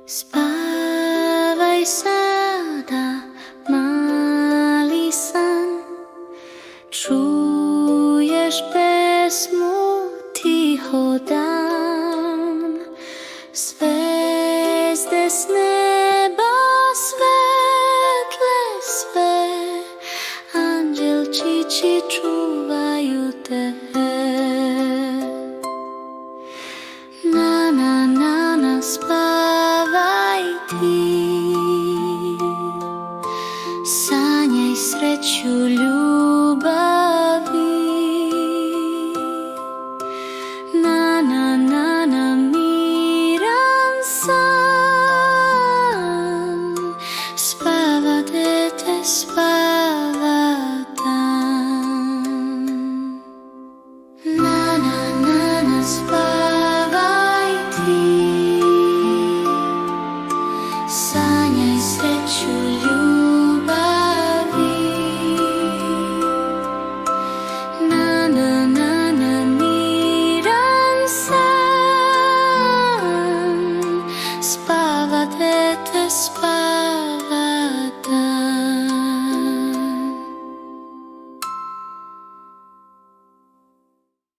Spávaj, sada, malý san. Čuješ pesmu, ti ho dám. Zvezde z neba svetle své, anđelčići čuvaju te. Na, na, na, na, spavaj ti. Sanjaj sreću ljubavi. Na, na, na, na, miran san. Spava dete, spava dan. Na, na, na, na, spavaj ti. Sanjaj sreću ljubavi.